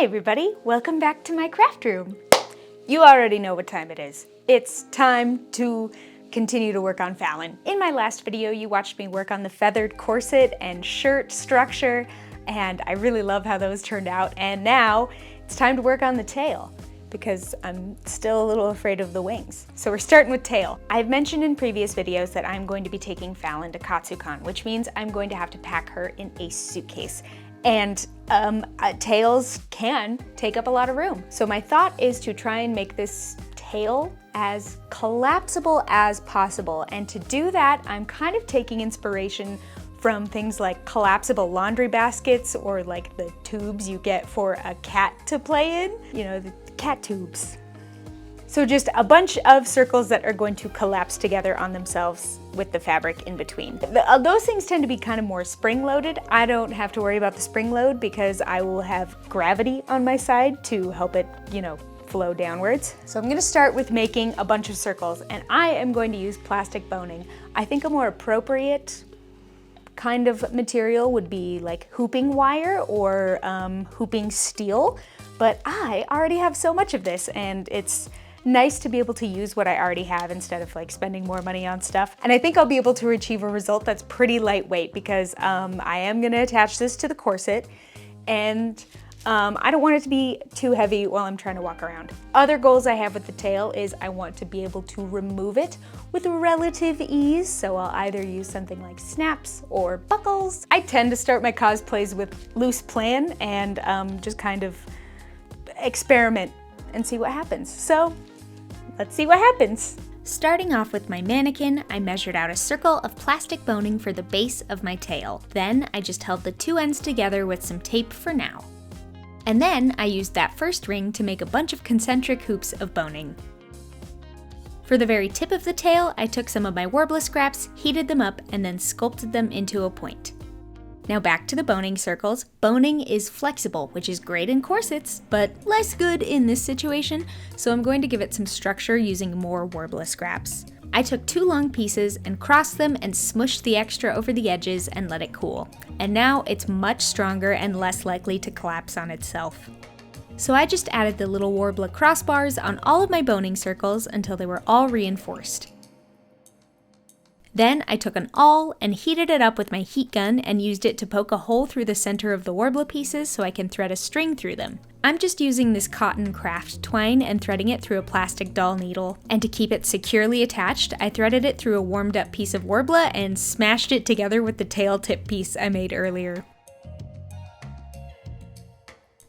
Hi everybody, welcome back to my craft room. You already know what time it is. It's time to continue to work on Falin. In my last video, you watched me work on the feathered corset and shirt structure, and I really love how those turned out. And now it's time to work on the tail, because I'm still a little afraid of the wings. So we're starting with tail. I've mentioned in previous videos that I'm going to be taking Falin to Katsucon, which means I'm going to have to pack her in a suitcase. And tails can take up a lot of room. So my thought is to try and make this tail as collapsible as possible. And to do that, I'm kind of taking inspiration from things like collapsible laundry baskets or like the tubes you get for a cat to play in, you know, the cat tubes. So just a bunch of circles that are going to collapse together on themselves with the fabric in between. Those things tend to be kind of more spring-loaded. I don't have to worry about the spring load because I will have gravity on my side to help it, you know, flow downwards. So I'm gonna start with making a bunch of circles, and I am going to use plastic boning. I think a more appropriate kind of material would be like hooping wire or hooping steel, but I already have so much of this, and it's nice to be able to use what I already have instead of like spending more money on stuff. And I think I'll be able to achieve a result that's pretty lightweight because I am gonna attach this to the corset, and I don't want it to be too heavy while I'm trying to walk around. Other goals I have with the tail is I want to be able to remove it with relative ease, so I'll either use something like snaps or buckles. I tend to start my cosplays with loose plan and just kind of experiment and see what happens. So let's see what happens. Starting off with my mannequin, I measured out a circle of plastic boning for the base of my tail. Then I just held the two ends together with some tape for now. And then I used that first ring to make a bunch of concentric hoops of boning. For the very tip of the tail, I took some of my warbler scraps, heated them up, and then sculpted them into a point. Now back to the boning circles. Boning is flexible, which is great in corsets, but less good in this situation, so I'm going to give it some structure using more warbler scraps. I took two long pieces and crossed them and smushed the extra over the edges and let it cool. And now it's much stronger and less likely to collapse on itself. So I just added the little warbler crossbars on all of my boning circles until they were all reinforced. Then I took an awl and heated it up with my heat gun and used it to poke a hole through the center of the warbler pieces so I can thread a string through them. I'm just using this cotton craft twine and threading it through a plastic doll needle. And to keep it securely attached, I threaded it through a warmed up piece of warbler and smashed it together with the tail tip piece I made earlier.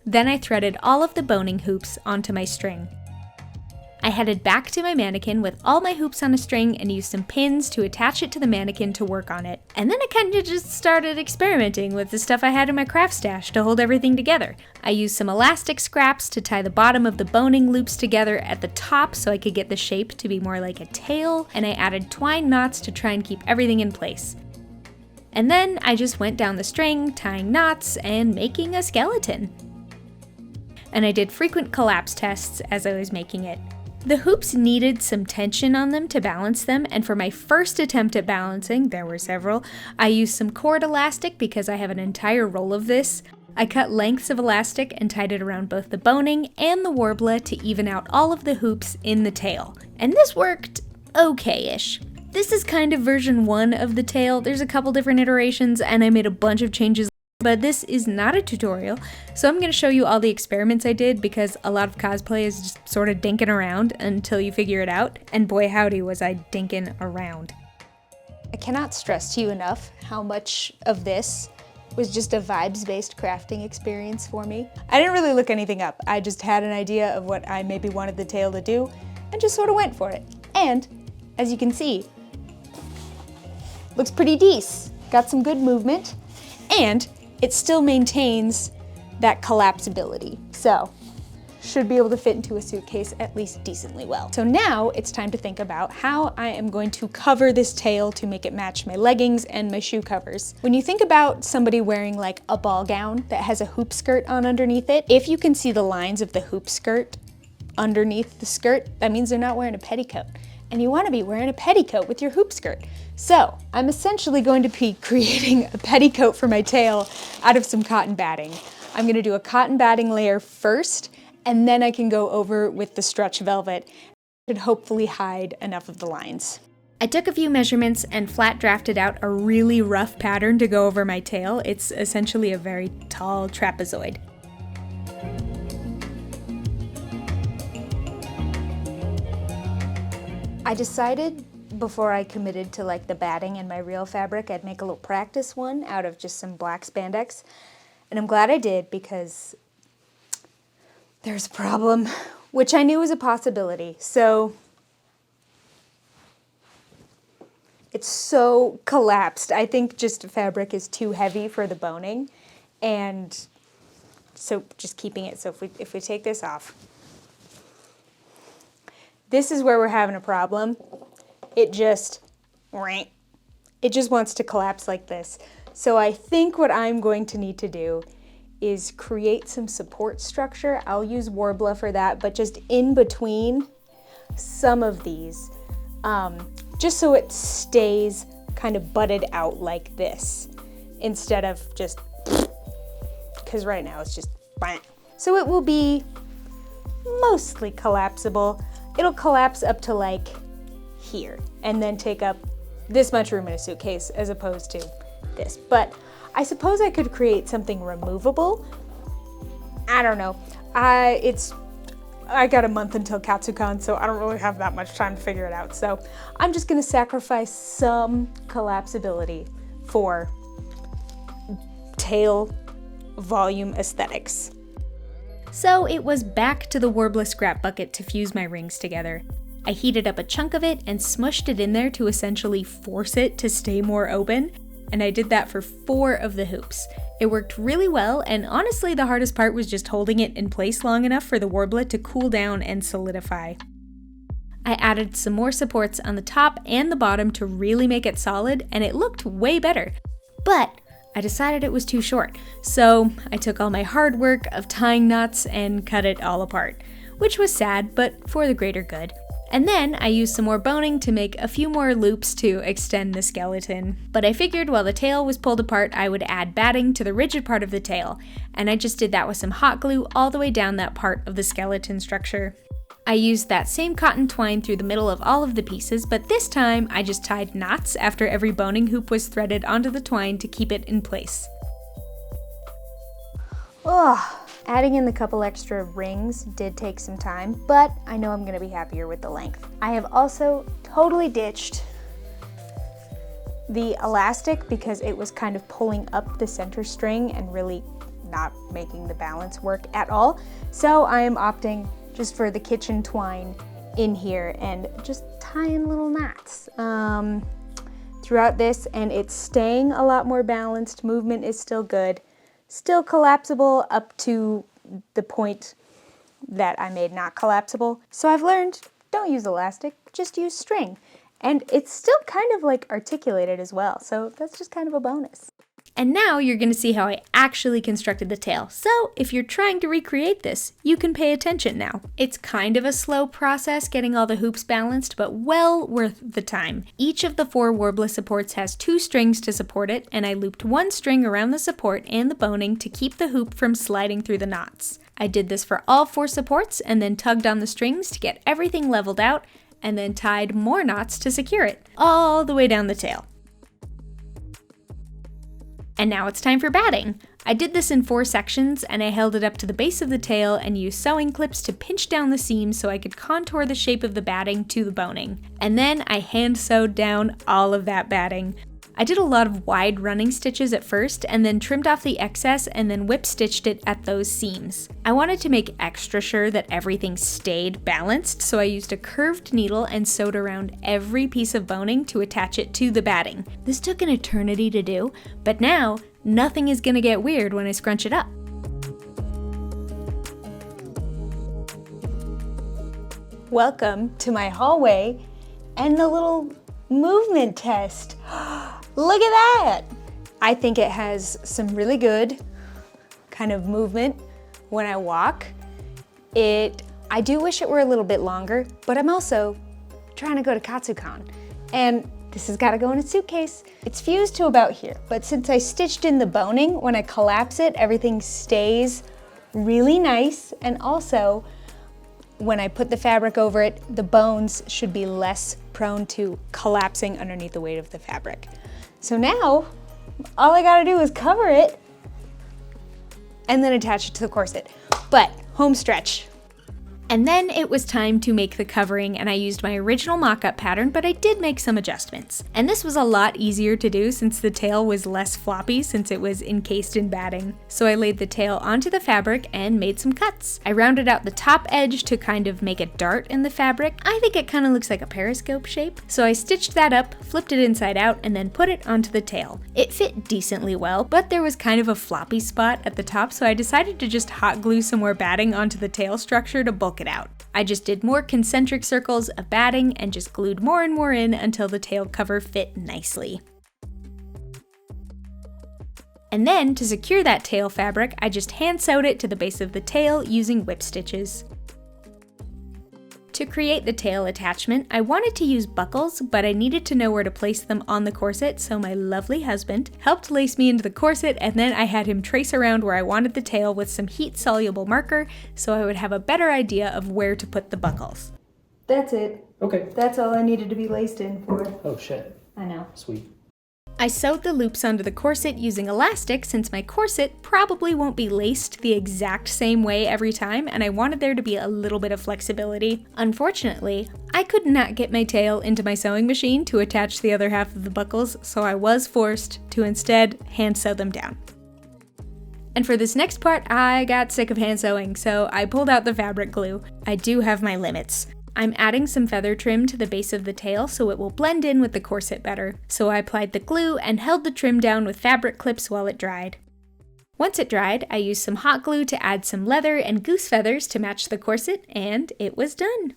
Then I threaded all of the boning hoops onto my string. I headed back to my mannequin with all my hoops on a string and used some pins to attach it to the mannequin to work on it. And then I kind of just started experimenting with the stuff I had in my craft stash to hold everything together. I used some elastic scraps to tie the bottom of the boning loops together at the top so I could get the shape to be more like a tail, and I added twine knots to try and keep everything in place. And then I just went down the string, tying knots and making a skeleton. And I did frequent collapse tests as I was making it. The hoops needed some tension on them to balance them, and for my first attempt at balancing, there were several, I used some cord elastic because I have an entire roll of this. I cut lengths of elastic and tied it around both the boning and the warbler to even out all of the hoops in the tail. And this worked okay-ish. This is kind of version 1 of the tail. There's a couple different iterations and I made a bunch of changes. But this is not a tutorial, so I'm going to show you all the experiments I did because a lot of cosplay is just sort of dinking around until you figure it out, and boy howdy was I dinking around. I cannot stress to you enough how much of this was just a vibes-based crafting experience for me. I didn't really look anything up, I just had an idea of what I maybe wanted the tail to do and just sort of went for it. And, as you can see, looks pretty decent. Got some good movement, and it still maintains that collapsibility. So, should be able to fit into a suitcase at least decently well. So now it's time to think about how I am going to cover this tail to make it match my leggings and my shoe covers. When you think about somebody wearing like a ball gown that has a hoop skirt on underneath it, if you can see the lines of the hoop skirt underneath the skirt, that means they're not wearing a petticoat. And you want to be wearing a petticoat with your hoop skirt. So I'm essentially going to be creating a petticoat for my tail out of some cotton batting. I'm gonna do a cotton batting layer first, and then I can go over with the stretch velvet. It should hopefully hide enough of the lines. I took a few measurements and flat drafted out a really rough pattern to go over my tail. It's essentially a very tall trapezoid. I decided before I committed to like the batting and my real fabric, I'd make a little practice one out of just some black spandex. And I'm glad I did, because there's a problem, which I knew was a possibility. So it's so collapsed. I think just fabric is too heavy for the boning. And so just keeping it, so if we take this off, this is where we're having a problem. It just wants to collapse like this. So I think what I'm going to need to do is create some support structure. I'll use Warbler for that, but just in between some of these, just so it stays kind of butted out like this, instead of just, because right now it's just, so it will be mostly collapsible. It'll collapse up to like here, and then take up this much room in a suitcase as opposed to this. But I suppose I could create something removable. I don't know. I got a month until Katsucon, so I don't really have that much time to figure it out. So I'm just gonna sacrifice some collapsibility for tail volume aesthetics. So it was back to the Warbler scrap bucket to fuse my rings together. I heated up a chunk of it and smushed it in there to essentially force it to stay more open, and I did that for 4 of the hoops. It worked really well, and honestly the hardest part was just holding it in place long enough for the Warbler to cool down and solidify. I added some more supports on the top and the bottom to really make it solid, and it looked way better. But I decided it was too short, so I took all my hard work of tying knots and cut it all apart, which was sad, but for the greater good. And then I used some more boning to make a few more loops to extend the skeleton. But I figured while the tail was pulled apart, I would add batting to the rigid part of the tail, and I just did that with some hot glue all the way down that part of the skeleton structure. I used that same cotton twine through the middle of all of the pieces, but this time I just tied knots after every boning hoop was threaded onto the twine to keep it in place. Ugh. Adding in the couple extra rings did take some time, but I know I'm gonna be happier with the length. I have also totally ditched the elastic because it was kind of pulling up the center string and really not making the balance work at all. So I am opting just for the kitchen twine in here and just tying little knots throughout this, and it's staying a lot more balanced. Movement is still good. Still collapsible up to the point that I made not collapsible. So I've learned, don't use elastic, just use string. And it's still kind of like articulated as well, so that's just kind of a bonus. And now you're gonna see how I actually constructed the tail. So if you're trying to recreate this, you can pay attention now. It's kind of a slow process getting all the hoops balanced, but well worth the time. Each of the 4 Warbler supports has 2 strings to support it, and I looped 1 string around the support and the boning to keep the hoop from sliding through the knots. I did this for all 4 supports and then tugged on the strings to get everything leveled out, and then tied more knots to secure it, all the way down the tail. And now it's time for batting. I did this in 4 sections, and I held it up to the base of the tail and used sewing clips to pinch down the seams so I could contour the shape of the batting to the boning. And then I hand sewed down all of that batting. I did a lot of wide running stitches at first, and then trimmed off the excess and then whip stitched it at those seams. I wanted to make extra sure that everything stayed balanced, so I used a curved needle and sewed around every piece of boning to attach it to the batting. This took an eternity to do, but now nothing is gonna get weird when I scrunch it up. Welcome to my hallway and the little movement test. Look at that! I think it has some really good kind of movement when I walk. I do wish it were a little bit longer, but I'm also trying to go to Katsucon. And This has got to go in a suitcase. It's fused to about here, but since I stitched in the boning, when I collapse it, everything stays really nice. And also, when I put the fabric over it, the bones should be less prone to collapsing underneath the weight of the fabric. So now, all I gotta do is cover it and then attach it to the corset. But home stretch. And then it was time to make the covering, and I used my original mock-up pattern, but I did make some adjustments. And this was a lot easier to do since the tail was less floppy since it was encased in batting. So I laid the tail onto the fabric and made some cuts. I rounded out the top edge to kind of make a dart in the fabric. I think it kind of looks like a periscope shape. So I stitched that up, flipped it inside out, and then put it onto the tail. It fit decently well, but there was kind of a floppy spot at the top, so I decided to just hot glue some more batting onto the tail structure to bulk it out. I just did more concentric circles of batting and just glued more and more in until the tail cover fit nicely. And then to secure that tail fabric, I just hand sewed it to the base of the tail using whip stitches. To create the tail attachment, I wanted to use buckles, but I needed to know where to place them on the corset, so my lovely husband helped lace me into the corset, and then I had him trace around where I wanted the tail with some heat-soluble marker so I would have a better idea of where to put the buckles. That's it. Okay. That's all I needed to be laced in for. Oh shit. I know. Sweet. I sewed the loops onto the corset using elastic since my corset probably won't be laced the exact same way every time, and I wanted there to be a little bit of flexibility. Unfortunately, I could not get my tail into my sewing machine to attach the other half of the buckles, so I was forced to instead hand sew them down. And for this next part, I got sick of hand sewing, so I pulled out the fabric glue. I do have my limits. I'm adding some feather trim to the base of the tail so it will blend in with the corset better. So I applied the glue and held the trim down with fabric clips while it dried. Once it dried, I used some hot glue to add some leather and goose feathers to match the corset, and it was done.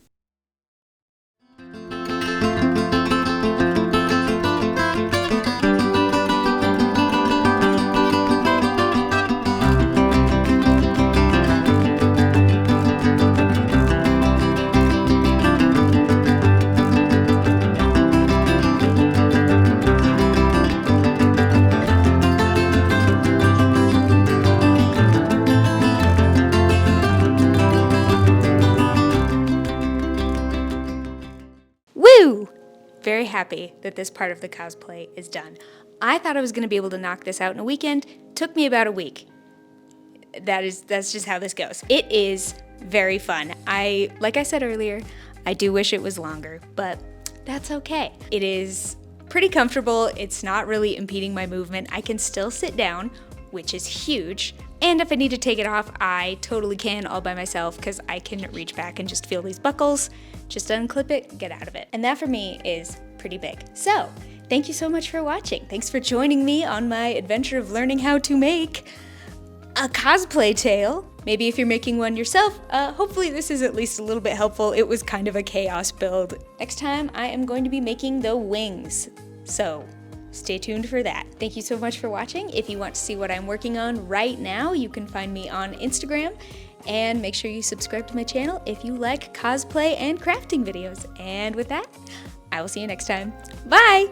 Woo! Very happy that this part of the cosplay is done. I thought I was going to be able to knock this out in a weekend. Took me about a week. That's just how this goes. It is very fun. Like I said earlier, I do wish it was longer, but that's okay. It is pretty comfortable. It's not really impeding my movement. I can still sit down, which is huge. And if I need to take it off, I totally can all by myself because I can reach back and just feel these buckles, just unclip it, get out of it. And that for me is pretty big. So, thank you so much for watching. Thanks for joining me on my adventure of learning how to make a cosplay tail. Maybe if you're making one yourself, hopefully this is at least a little bit helpful. It was kind of a chaos build. Next time I am going to be making the wings. So, stay tuned for that. Thank you so much for watching. If you want to see what I'm working on right now, you can find me on Instagram, and make sure you subscribe to my channel if you like cosplay and crafting videos. And with that, I will see you next time. Bye!